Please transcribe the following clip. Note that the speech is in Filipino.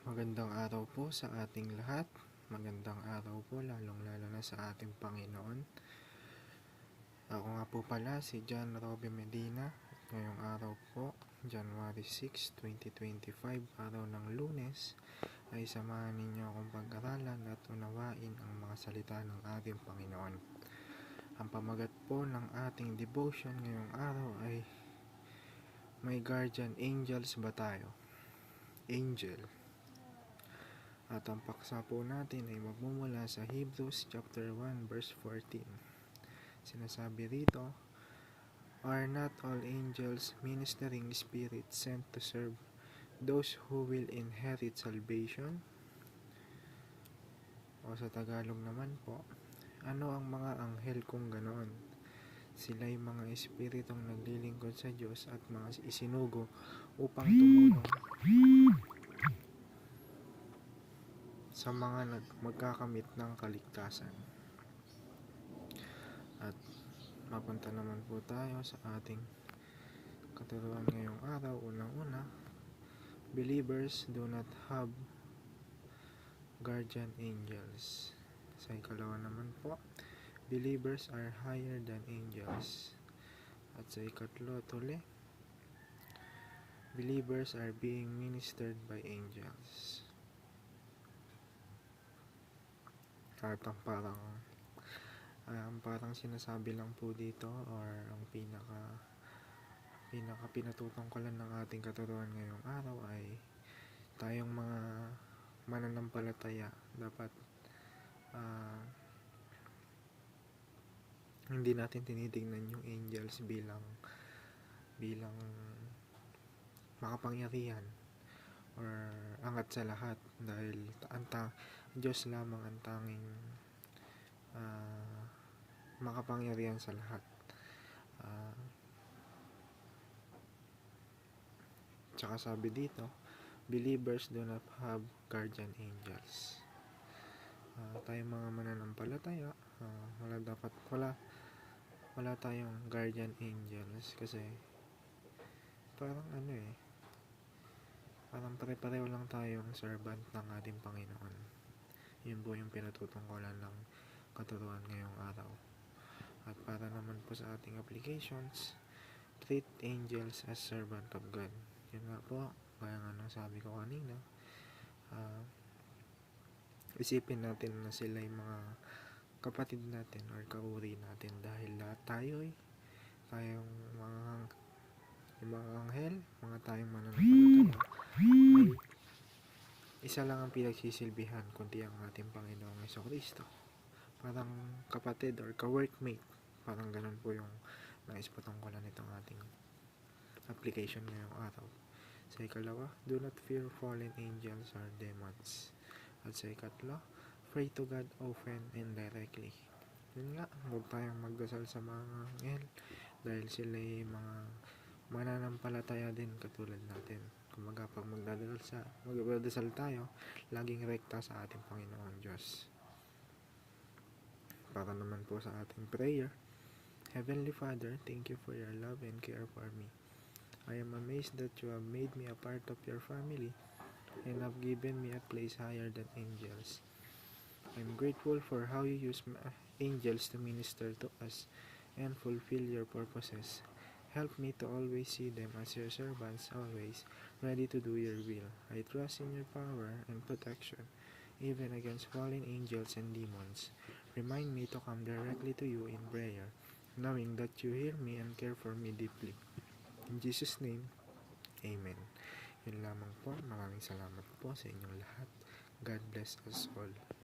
Magandang araw po sa ating lahat. Magandang araw po lalong-lalo na sa ating Panginoon. Ako nga po pala si John Robby Medina. Ngayong araw po, January 6, 2025, araw ng Lunes, ay samahan ninyo akong pag-aralan at unawain ang mga salita ng ating Panginoon. Ang pamagat po ng ating devotion ngayong araw ay may guardian angels ba tayo? Angel. At ang paksa po natin ay magmumula sa Hebrews chapter 1 verse 14. Sinasabi rito, "Are not all angels ministering spirits sent to serve those who will inherit salvation?" O sa Tagalog naman po, ano ang mga anghel kung ganoon? Sila'y mga espiritong naglilingkod sa Diyos at mga isinugo upang tumulong sa mga magkakamit ng kaligtasan. At mapunta naman po tayo sa ating katuruan ngayong araw. Unang-una, believers do not have guardian angels. Sa ikalawa naman po, believers are higher than angels. At sa ikatlo tuli, believers are being ministered by angels. At ang parang sinasabi lang po dito, or ang pinaka pinatutungkulan ng ating katuruan ngayong araw ay tayong mga mananampalataya dapat hindi natin tinitingnan yung angels bilang makapangyarihan or angat sa lahat, dahil Diyos lamang ang tanging makapangyarihan sa lahat. Tsaka sabi dito, believers do not have guardian angels. Tayong mga mananampalataya, wala tayong guardian angels kasi parang parang pare-pareho lang tayong servant ng ating Panginoon. Yun po yung pinatutungkulan ng katuruan ngayong araw. At para naman po sa ating applications, treat angels as servant of God. Yun nga po, kaya nga sabi ko kanina, isipin natin na sila yung mga kapatid natin or kauri natin, dahil lahat tayong mga anghel, mga tayong mananampalataya, ay isa lang ang pinagsisilbihan, kundi ang ating Panginoong Jesucristo. Parang kapatid or ka-workmate, parang ganun po yung nais patungkulan nitong ating application ngayong araw. Sa ikalawa, do not fear fallen angels or demons. At sa ikatlo, pray to God often and directly. Yun nga, huwag tayong magdasal sa mga anghel dahil sila ay mga mananampalataya din katulad natin. Kumaga, pag magdadasal tayo, laging rekta sa ating Panginoon Diyos. Para naman po sa ating prayer, Heavenly Father, thank you for your love and care for me. I am amazed that you have made me a part of your family and have given me a place higher than angels. I am grateful for how you use angels to minister to us and fulfill your purposes. Help me to always see them as your servants, always ready to do your will. I trust in your power and protection, even against fallen angels and demons. Remind me to come directly to you in prayer, knowing that you hear me and care for me deeply. In Jesus' name, Amen. Yun lamang po. Maraming salamat po sa inyong lahat. God bless us all.